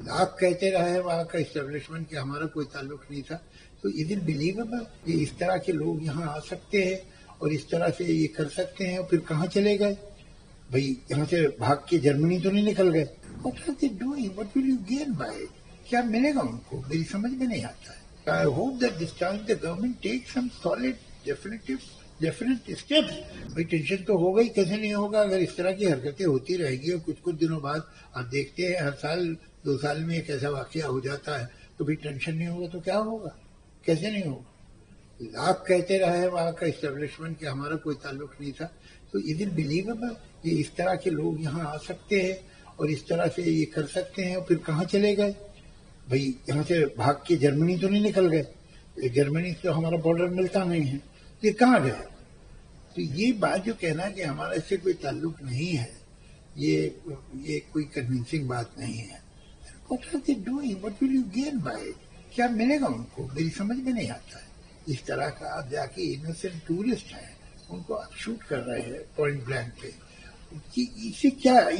لاکھ کہتے رہے وہاں کا اسٹیبلشمنٹ کہ ہمارا کوئی تعلق نہیں تھا. تو از اٹ بلیویبل کہ اس طرح کے لوگ یہاں آ سکتے ہیں اور اس طرح سے یہ کر سکتے ہیں؟ اور پھر کہاں چلے گئے بھائی؟ یہاں سے بھاگ کے جرمنی تو نہیں نکل گئے. What are they doing? What will you gain by it? کیا ملے گا ان کو؟ میری سمجھ میں نہیں آتا ہے. I hope that this time the government takes some solid, definite steps. بھائی ٹینشن تو ہوگا ہی، کیسے نہیں ہوگا اگر اس طرح کی حرکتیں ہوتی رہے گی. اور کچھ دنوں بعد آپ دیکھتے ہیں ہر سال 2 سال میں ایک ایسا واقعہ ہو جاتا ہے تو بھی ٹینشن نہیں ہوگا تو کیا ہوگا؟ کیسے نہیں ہوگا؟ لاکھ کہتے رہے وہاں کا اسٹیبلشمنٹ کہ ہمارا کوئی تعلق نہیں تھا. تو از اٹ بلیویبل کہ اس طرح کے لوگ یہاں آ سکتے ہیں اور اس طرح سے یہ کر سکتے ہیں؟ اور پھر کہاں چلے گئے بھائی؟ یہاں سے بھاگ کے جرمنی تو نہیں نکل گئے. جرمنی سے ہمارا بارڈر ملتا نہیں ہے، یہ کہاں گئے؟ تو یہ بات جو کہنا کہ ہمارا اس سے کوئی تعلق نہیں ہے، یہ کوئی کنونسنگ بات نہیں ہے. What are they doing? What will you gain by it? کیا ملے گا ان کو؟ میری سمجھ میں نہیں آتا ہے. اس طرح کا آپ جا کے انوسنٹ ٹورسٹ ہیں ان کو آپ شوٹ کر رہے ہیں پوائنٹ بلینک پہ.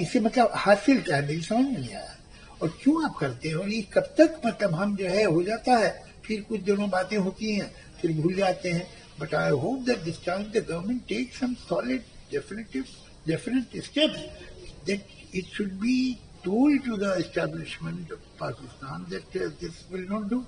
اسے مطلب حاصل کیا ہے؟ میری سمجھ میں نہیں آیا. اور کیوں آپ کرتے ہیں؟ اور یہ کب تک مطلب ہم جو ہے ہو جاتا ہے، پھر کچھ دنوں باتیں ہوتی ہیں پھر بھول جاتے ہیں. But I hope that this time the government take some solid definite steps, that it should be told to the establishment of Pakistan that this will not do.